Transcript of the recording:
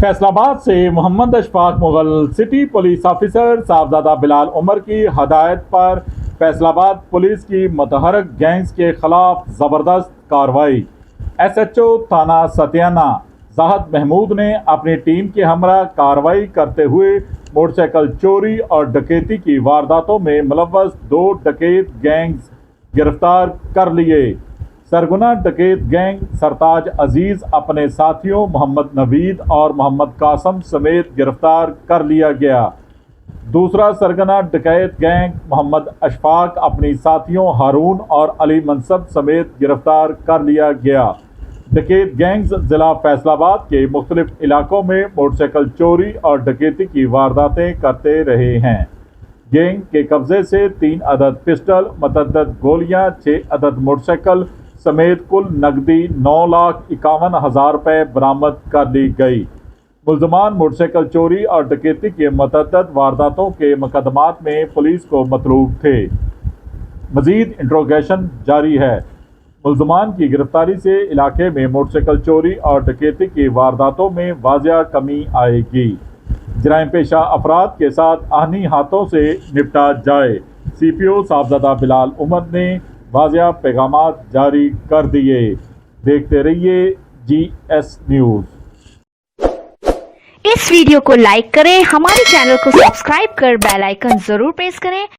फैसलाबाद से Mohammad Ashfaq Mughal city police officer Sahibzada Bilal Umar की हदायत पर फैसलाबाद पुलिस की मतहरक गैंग्स के खिलाफ ज़बरदस्त कार्रवाई। SHO थाना सतियाना ज़ाहद महमूद ने अपनी टीम के हमरा कार्रवाई करते हुए मोटरसाइकिल चोरी और डकैती की वारदातों में मुलव्वस 2 डकैत गैंग्स गिरफ्तार कर लिए। सरगुना डकैत गैंग सरताज अजीज अपने साथियों मोहम्मद नवीद और मोहम्मद कासम समेत गिरफ्तार कर लिया गया। दूसरा सरगना डकैत गैंग मोहम्मद अशफाक अपनी साथियों हारून और अली मनसब समेत गिरफ्तार कर लिया गया। डकैत गैंग्स जिला फैसलाबाद के मुख्तलिफ इलाकों में मोटरसाइकिल चोरी और डकैती की वारदातें करते रहे हैं। गैंग के कब्जे से 3 अदद पिस्टल, मतअद्दद गोलियां, 6 अदद मोटरसाइकिल समेत कुल नकदी 9,51,000 रुपये बरामद कर ली गई। मुल्ज़मान मोटरसाइकिल चोरी और डकैती के मतअद्दद वारदातों के मुकदमात में पुलिस को मतलूब थे। मज़ीद इंट्रोगेशन जारी है। मुल्ज़मान की गिरफ्तारी से इलाके में मोटरसाइकिल चोरी और डकैती की वारदातों में वाज़िया कमी आएगी। जराइम पेशा अफराद के साथ आहनी हाथों से निपटा जाए। CPO साहबजादा बिलाल उमर ने वाज़िया पैगामात जारी कर दिए। देखते रहिए GS न्यूज़। इस वीडियो को लाइक करें, हमारे चैनल को सब्सक्राइब कर बेल आइकन जरूर प्रेस करें